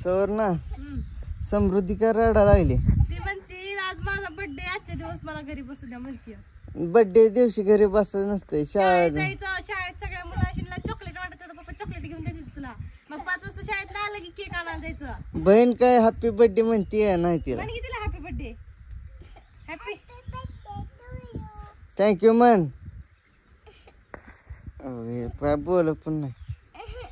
सवर ना समृद्धी का रडा लागली. ती म्हणते आज माझा बर्थडे आजच्या दिवस मला घरी बसू द्या म्हणते. बर्थडे दिवशी घरी बसायचं नसतंय शाळेत शाळेत. जायचं शाळेत सगळ्या मुलांना चॉकलेट वाटायचं पप्पा चॉकलेट घेऊन देते तुला. मग 5 वाजता शाळेत आलं की केक आणायला जायचं. बहीण काय हॅपी बर्थडे म्हणते नाही तिला. म्हण की तिला हॅपी बर्थडे. हॅपी थँक्यू म्हण. काय बोल पण नाही.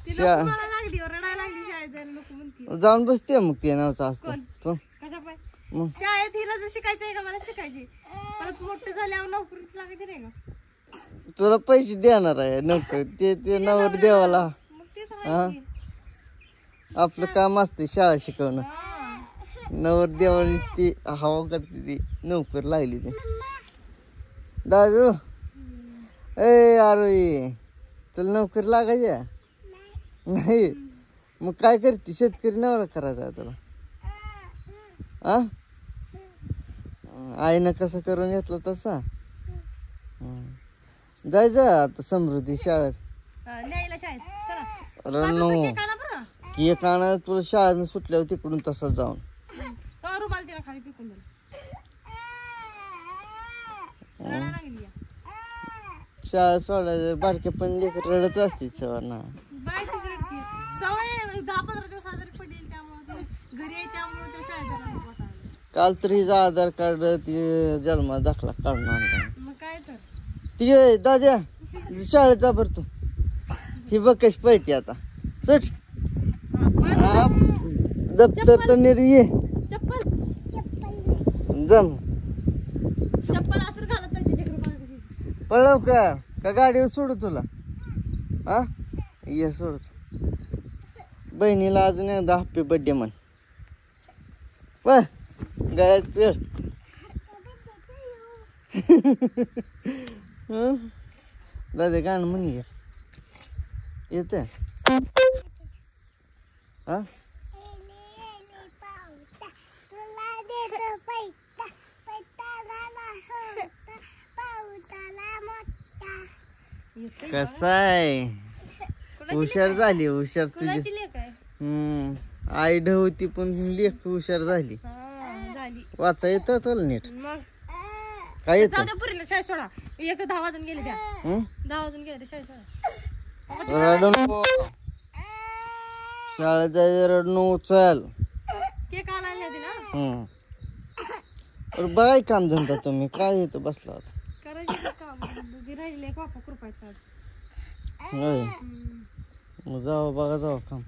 तिला मला लागली रडायला लागली शाळेत जायला नको म्हणते. जाऊन बसते मग ते नावचं असतं तो. कशा पाय मग शाळेत हिला जर शिकायचं आहे का मला शिकायची. परत मोठं झाल्यावर नोकरीच लागायची नाही का. तुला पैसे देणार आहे नोकरी ते नवर देवाला. मग तेच हा आपलं काम असते शाळा शिकवणं. नवर देवाला ती हवा करते ती नोकरी लागली ती. दादू ए अरे तुला नोकरी लागायची नाही. मग काय करते शेतकरी नवरा करायचा तुला. आ आईनं कसं करून घेतलं तसा. जायचं आता समृद्धी शाळेत. न्यायला शाळेत चला. रणो केक आणा बरं. केक आणा तुला शाळेत सुटल्यावर तिकडून तसंच जाऊन रुमाल तिला खाली पिकून दिला. रडायला लागली. शाळा सोडायचं बारक्या पण लेकर रडत असते सवारना. बाय रडते. सवय 10-15 दिवस आजारी पडेल त्यामुळे घरी आहे त्यामुळे त्या शाळेत जायला नको वाटायला. काल तर हिचं आधार कार्ड ती जन्मा दाखला काढून आणला. मग काय तर ती दाद्या शाळेत जा बरं तू. ही बघ कशी पळते आता. सुट दप्तर तर ये चप्पल जम चप्पल असं घालत नाही तिच्या घरी. पळव का गाडीवर सोडू तुला. हा ये सोड. बहिणीला अजून एकदा हॅपी बर्थडे म्हण. बर गळ्यात पेर. दादा गाणं म्हण घ्या येते. हा कसाय हुशार झाली हुशार तुझी. कुणाची लेक आहे. आई ढवती पण लेख हुशार झाली. झाली. वाचा येतं तुला नीट. मग काय येत जाऊ दे पुरीला शाळेत सोडा. एक तर 10 वाजून गेले त्या. 10 वाजून गेले त्या शाळेत सोडा. रडू नको. शाळेत जायचं रडू नको चल. केक आणायला होती ना. बघाय काम धंदा तुम्ही काय येतं बसला होता. करायची काम राहिले पापा कृपायचा. होय मग जाऊ बघा जाऊ काम.